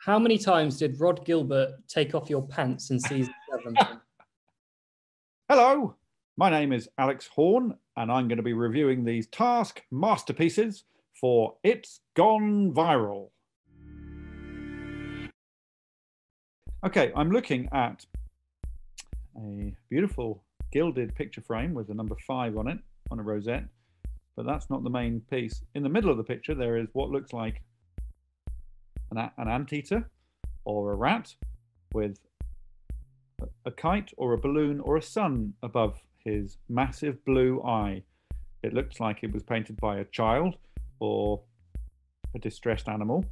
How many times did Rod Gilbert take off your pants in season 7? Hello, my name is Alex Horne, and I'm going to be reviewing these task masterpieces for It's Gone Viral. Okay, I'm looking at a beautiful gilded picture frame with the number 5 on it, on a rosette, but that's not the main piece. In the middle of the picture, there is what looks like an anteater or a rat with a kite or a balloon or a sun above his massive blue eye. It looks like it was painted by a child or a distressed animal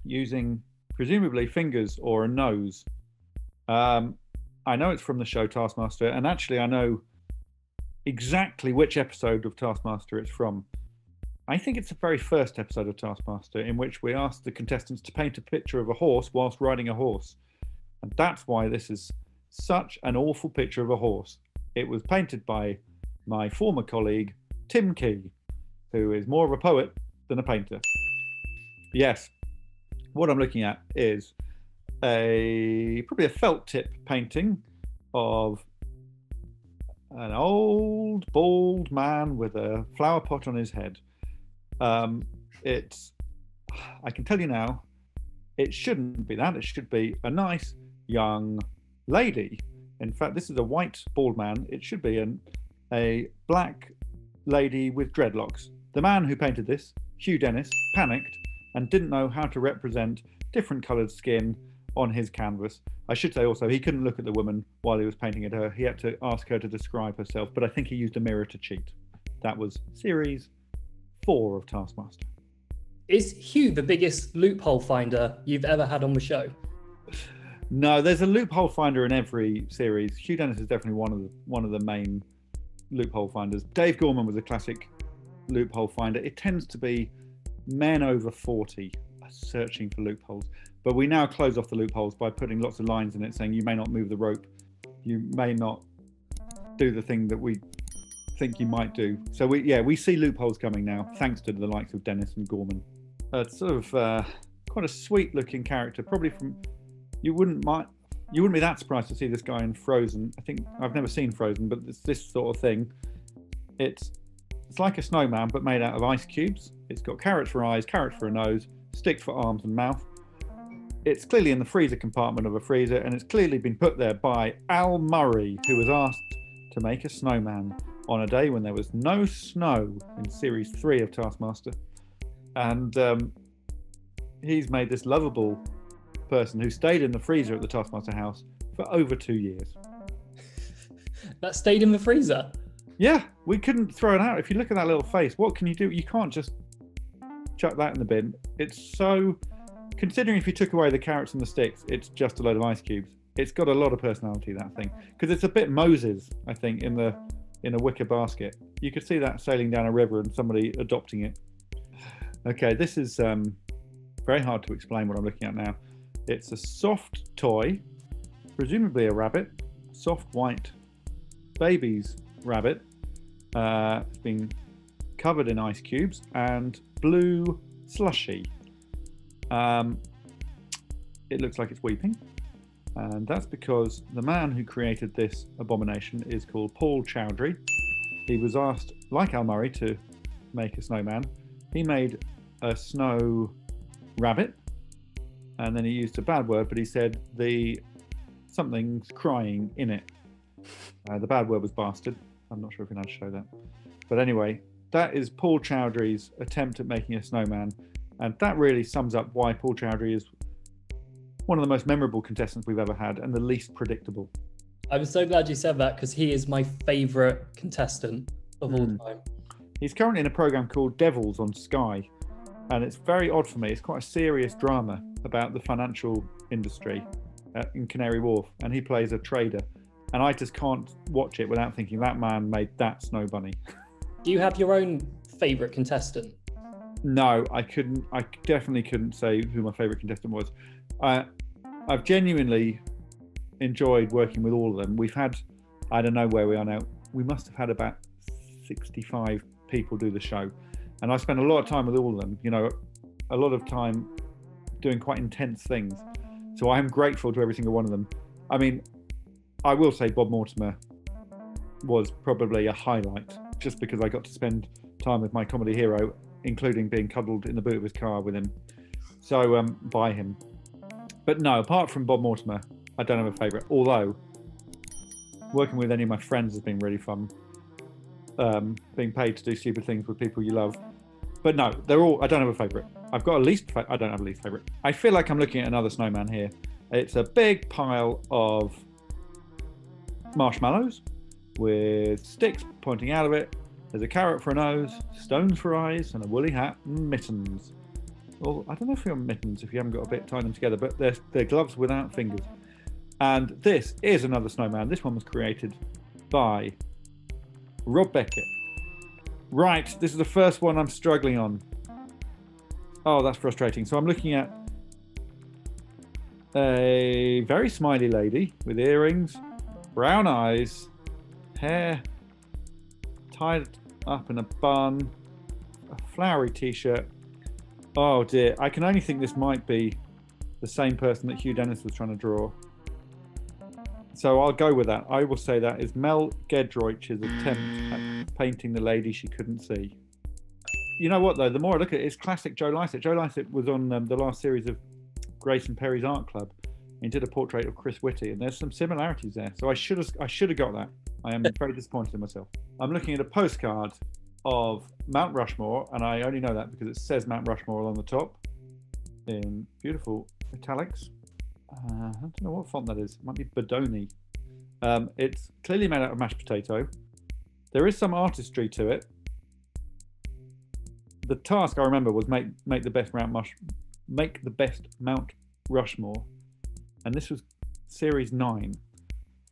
using presumably fingers or a nose. I know it's from the show Taskmaster, and actually I know exactly which episode of Taskmaster it's from. I think it's the very first episode of Taskmaster in which we asked the contestants to paint a picture of a horse whilst riding a horse. And that's why this is such an awful picture of a horse. It was painted by my former colleague, Tim Key, who is more of a poet than a painter. Yes, what I'm looking at is probably a felt tip painting of an old, bald man with a flower pot on his head. I can tell you now, it shouldn't be that. It should be a nice young lady. In fact, this is a white bald man. It should be a black lady with dreadlocks. The man who painted this, Hugh Dennis, panicked and didn't know how to represent different coloured skin on his canvas. I should say also, he couldn't look at the woman while he was painting at her. He had to ask her to describe herself, but I think he used a mirror to cheat. That was series 4 of Taskmaster. Is Hugh the biggest loophole finder you've ever had on the show? No, there's a loophole finder in every series. Hugh Dennis is definitely one of the main loophole finders. Dave Gorman was a classic loophole finder. It tends to be men over 40 searching for loopholes. But we now close off the loopholes by putting lots of lines in it saying you may not move the rope, you may not do the thing that we think you might do. So we see loopholes coming now, thanks to the likes of Dennis and Gorman. Quite a sweet looking character, probably from, you wouldn't be that surprised to see this guy in Frozen. I think I've never seen Frozen, but it's this sort of thing. It's like a snowman but made out of ice cubes. It's got carrots for eyes, carrots for a nose, sticks for arms and mouth. It's clearly in the freezer compartment of a freezer, and it's clearly been put there by Al Murray, who was asked to make a snowman on a day when there was no snow in series 3 of Taskmaster. And he's made this lovable person who stayed in the freezer at the Taskmaster house for over 2 years. That stayed in the freezer? Yeah, we couldn't throw it out. If you look at that little face, what can you do? You can't just chuck that in the bin. It's so, considering if you took away the carrots and the sticks, it's just a load of ice cubes. It's got a lot of personality, that thing, because it's a bit Moses, I think, in a wicker basket. You could see that sailing down a river and somebody adopting it. Okay, this is very hard to explain what I'm looking at now. It's a soft toy, presumably a rabbit, soft white baby's rabbit. It's been covered in ice cubes and blue slushy. It looks like it's weeping, and that's because the man who created this abomination is called Paul Chowdhry. He was asked, like Al Murray, to make a snowman. He made a snow rabbit, and then he used a bad word, but he said something's crying in it. The bad word was bastard. I'm not sure if we're allowed to show that. But anyway, that is Paul Chowdhry's attempt at making a snowman. And that really sums up why Paul Chowdhry is one of the most memorable contestants we've ever had and the least predictable. I'm so glad you said that, because he is my favourite contestant of all time. He's currently in a programme called Devils on Sky. And it's very odd for me. It's quite a serious drama about the financial industry in Canary Wharf. And he plays a trader. And I just can't watch it without thinking that man made that snow bunny. Do you have your own favourite contestant? No, I couldn't. I definitely couldn't say who my favourite contestant was. I've genuinely enjoyed working with all of them. We've had, I don't know where we are now. We must have had about 65 people do the show. And I spent a lot of time with all of them. You know, a lot of time doing quite intense things. So I'm grateful to every single one of them. I mean, I will say Bob Mortimer was probably a highlight, just because I got to spend time with my comedy hero, including being cuddled in the boot of his car with him. So by him. But no, apart from Bob Mortimer, I don't have a favourite. Although working with any of my friends has been really fun. Being paid to do stupid things with people you love. But no, they're all. I don't have a favourite. I've got a least. I don't have a least favourite. I feel like I'm looking at another snowman here. It's a big pile of marshmallows with sticks pointing out of it. There's a carrot for a nose, stones for eyes, and a woolly hat and mittens. Well, I don't know if you're mittens if you haven't got a bit tying them together, but they're gloves without fingers. And this is another snowman. This one was created by Rob Beckett. Right, this is the first one I'm struggling on. Oh, that's frustrating. So I'm looking at a very smiley lady with earrings, brown eyes, hair tied up in a bun, a flowery t-shirt. Oh dear, I can only think this might be the same person that Hugh Dennis was trying to draw. So I'll go with that. I will say that is Mel Gedroich's attempt at painting the lady she couldn't see. You know what though, the more I look at it, it's classic Joe Lycett. Joe Lycett was on the last series of Grace and Perry's Art Club. He did a portrait of Chris Whitty, and there's some similarities there. So I should have got that. I am very disappointed in myself. I'm looking at a postcard of Mount Rushmore, and I only know that because it says Mount Rushmore along the top in beautiful italics. I don't know what font that is. It might be Bodoni. It's clearly made out of mashed potato. There is some artistry to it. The task I remember was make the best Mount Rushmore, and this was series 9.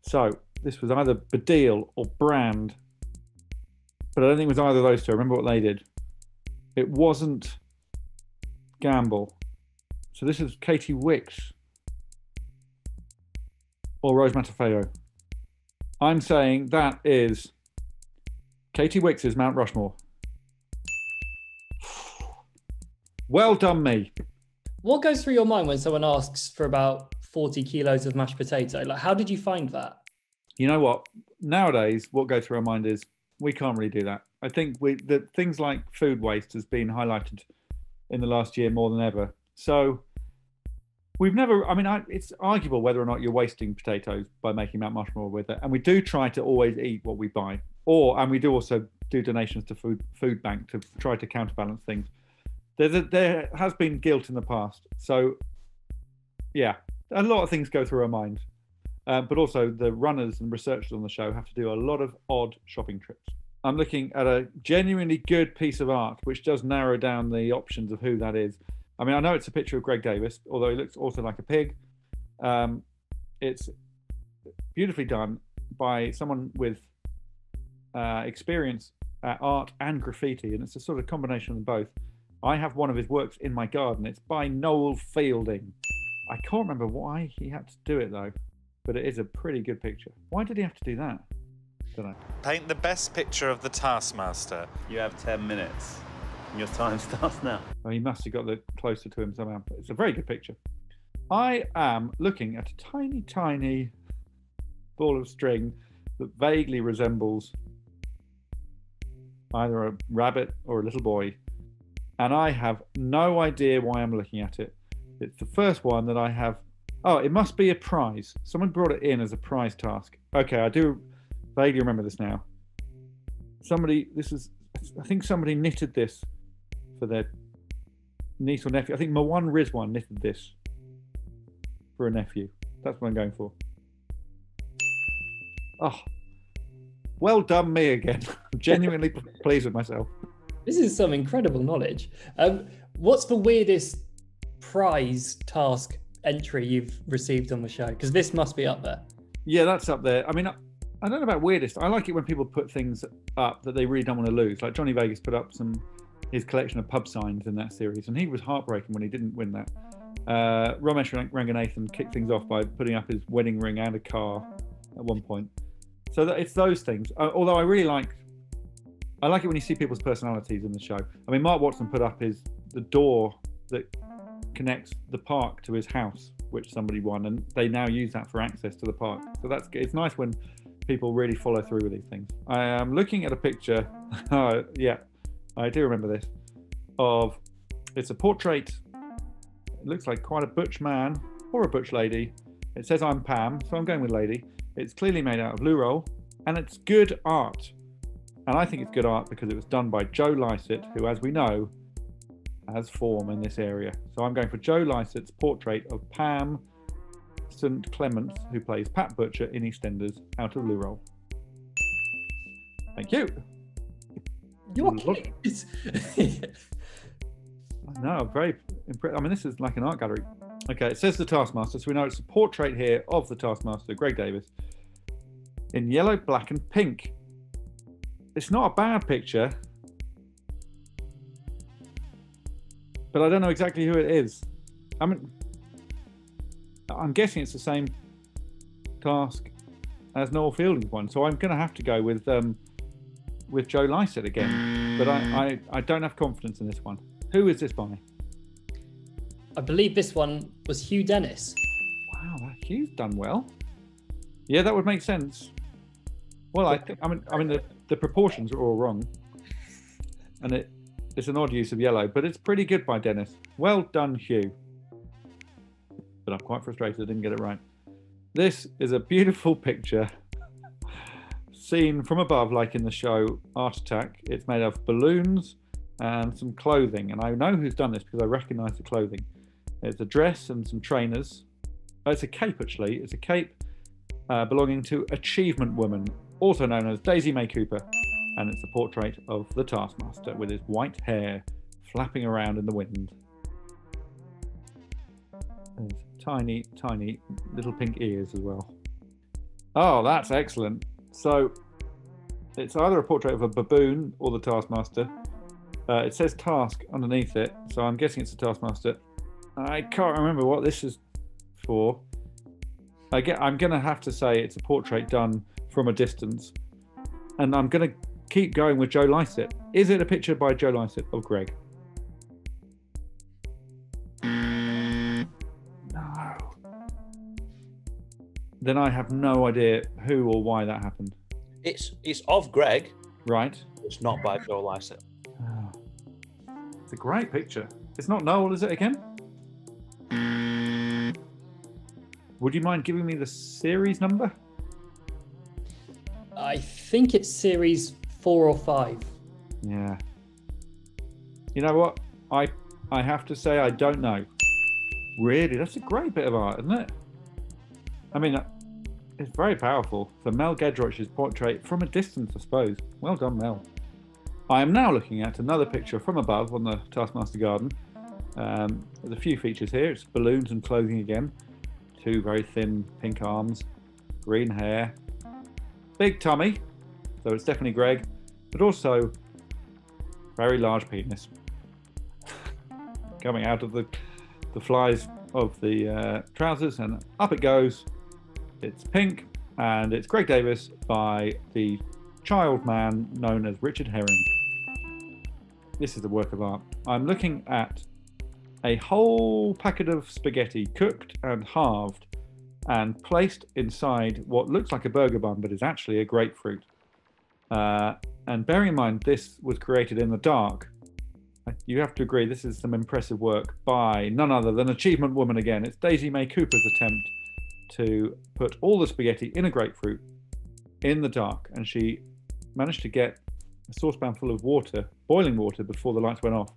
So this was either Badil or Brand, but I don't think it was either of those two. I remember what they did. It wasn't Gamble. So this is Katie Wicks or Rose Matafeo. I'm saying that is Katie Wicks's Mount Rushmore. Well done, me. What goes through your mind when someone asks for about 40 kilos of mashed potato? Like, how did you find that? You know what? Nowadays, what goes through our mind is we can't really do that. I think the things like food waste has been highlighted in the last year more than ever. So we've never, it's arguable whether or not you're wasting potatoes by making Mount Rushmore with it. And we do try to always eat what we buy. And we do also do donations to food bank to try to counterbalance things. There has been guilt in the past. So, yeah, a lot of things go through our mind. But also the runners and researchers on the show have to do a lot of odd shopping trips. I'm looking at a genuinely good piece of art, which does narrow down the options of who that is. I mean, I know it's a picture of Greg Davis, although he looks also like a pig. It's beautifully done by someone with experience at art and graffiti, and it's a sort of combination of them both. I have one of his works in my garden. It's by Noel Fielding. I can't remember why he had to do it though, but it is a pretty good picture. Why did he have to do that? Don't know. Paint the best picture of the Taskmaster. You have 10 minutes. Your time starts now. Well, he must have got closer to him somehow, but it's a very good picture. I am looking at a tiny, tiny ball of string that vaguely resembles either a rabbit or a little boy. And I have no idea why I'm looking at it. It's the first one that I have. Oh, it must be a prize. Someone brought it in as a prize task. Okay, I do vaguely remember this now. I think somebody knitted this for their niece or nephew. I think Mawan Rizwan knitted this for a nephew. That's what I'm going for. Oh, well done me again. I'm genuinely pleased with myself. This is some incredible knowledge. What's the weirdest prize task entry you've received on the show? Because this must be up there. Yeah, that's up there. I mean, I don't know about weirdest. I like it when people put things up that they really don't want to lose. Like Johnny Vegas put up his collection of pub signs in that series, and he was heartbroken when he didn't win that. Ramesh Ranganathan kicked things off by putting up his wedding ring and a car at one point. So it's those things. Although I like it when you see people's personalities in the show. I mean, Mark Watson put up the door that connects the park to his house, which somebody won, and they now use that for access to the park. So it's nice when people really follow through with these things. I am looking at a picture. Yeah, I do remember this. It's a portrait. It looks like quite a butch man or a butch lady. It says I'm Pam, so I'm going with lady. It's clearly made out of loo roll, and it's good art. And I think it's good art because it was done by Joe Lycett, who, as we know, has form in this area. So I'm going for Joe Lycett's portrait of Pam St. Clements, who plays Pat Butcher in EastEnders, out of loo roll. Thank you. You're cute. No, I'm very impressed. I mean, this is like an art gallery. Okay, it says the Taskmaster, so we know it's a portrait here of the Taskmaster, Greg Davis, in yellow, black, and pink. It's not a bad picture, but I don't know exactly who it is. I mean, I'm guessing it's the same task as Noel Fielding's one, so I'm going to have to go with Joe Lycett again. But I don't have confidence in this one. Who is this by? I believe this one was Hugh Dennis. Wow, Hugh's done well. Yeah, that would make sense. Well, I mean, the proportions are all wrong, and it's an odd use of yellow, but it's pretty good by Dennis. Well done, Hugh. But I'm quite frustrated I didn't get it right. This is a beautiful picture seen from above, like in the show Art Attack. It's made of balloons and some clothing, and I know who's done this because I recognise the clothing. It's a dress and some trainers. Oh, it's a cape, actually. It's a cape belonging to Achievement Woman, also known as Daisy May Cooper, and it's a portrait of the Taskmaster with his white hair flapping around in the wind. There's tiny, tiny little pink ears as well. Oh, that's excellent. So it's either a portrait of a baboon or the Taskmaster. It says Task underneath it, so I'm guessing it's the Taskmaster. I can't remember what this is for. I'm going to have to say it's a portrait done from a distance, and I'm going to keep going with Joe Lycett. Is it a picture by Joe Lycett of Greg? No. Then I have no idea who or why that happened. It's of Greg. Right. It's not by Joe Lycett. Oh. It's a great picture. It's not Noel, is it again? Would you mind giving me the series number? I think it's series 4 or 5. Yeah. You know what? I have to say I don't know. Really, that's a great bit of art, isn't it? I mean, it's very powerful. For Mel Gedroich's portrait from a distance, I suppose. Well done, Mel. I am now looking at another picture from above on the Taskmaster garden. There's a few features here. It's balloons and clothing again. 2 very thin pink arms, green hair, big tummy, so it's definitely Greg, but also very large penis coming out of the flies of the trousers, and up it goes. It's pink, and it's Greg Davis by the child man known as Richard Herring. This is a work of art. I'm looking at a whole packet of spaghetti cooked and halved and placed inside what looks like a burger bun but is actually a grapefruit. And bearing in mind this was created in the dark, you have to agree this is some impressive work by none other than Achievement Woman again. It's Daisy May Cooper's attempt to put all the spaghetti in a grapefruit in the dark, and she managed to get a saucepan full of water, boiling water, before the lights went off.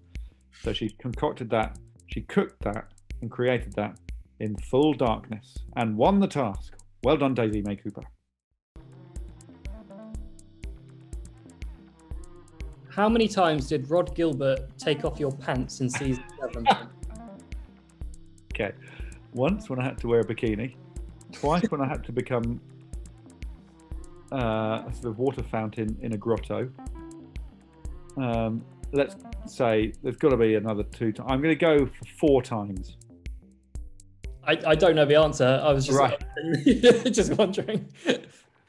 So she concocted that. She cooked that and created that in full darkness and won the task. Well done, Daisy May Cooper. How many times did Rod Gilbert take off your pants in season 7? Okay. Once when I had to wear a bikini. Twice when I had to become a sort of water fountain in a grotto. Let's say there's got to be another 2 times. I'm going to go for 4 times. I don't know the answer. I was just right. just wondering.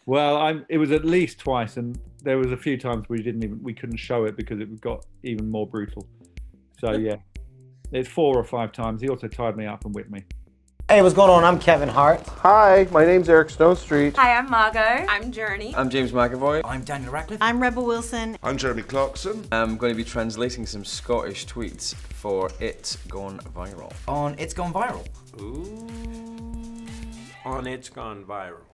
Well, it was at least twice, and there was a few times we couldn't show it because it got even more brutal. So yeah, It's 4 or 5 times. He also tied me up and whipped me. Hey, what's going on? I'm Kevin Hart. Hi, my name's Eric Stonestreet. Hi, I'm Margot. I'm Journey. I'm James McAvoy. I'm Daniel Radcliffe. I'm Rebel Wilson. I'm Jeremy Clarkson. I'm going to be translating some Scottish tweets for It's Gone Viral. On It's Gone Viral. Ooh. On It's Gone Viral.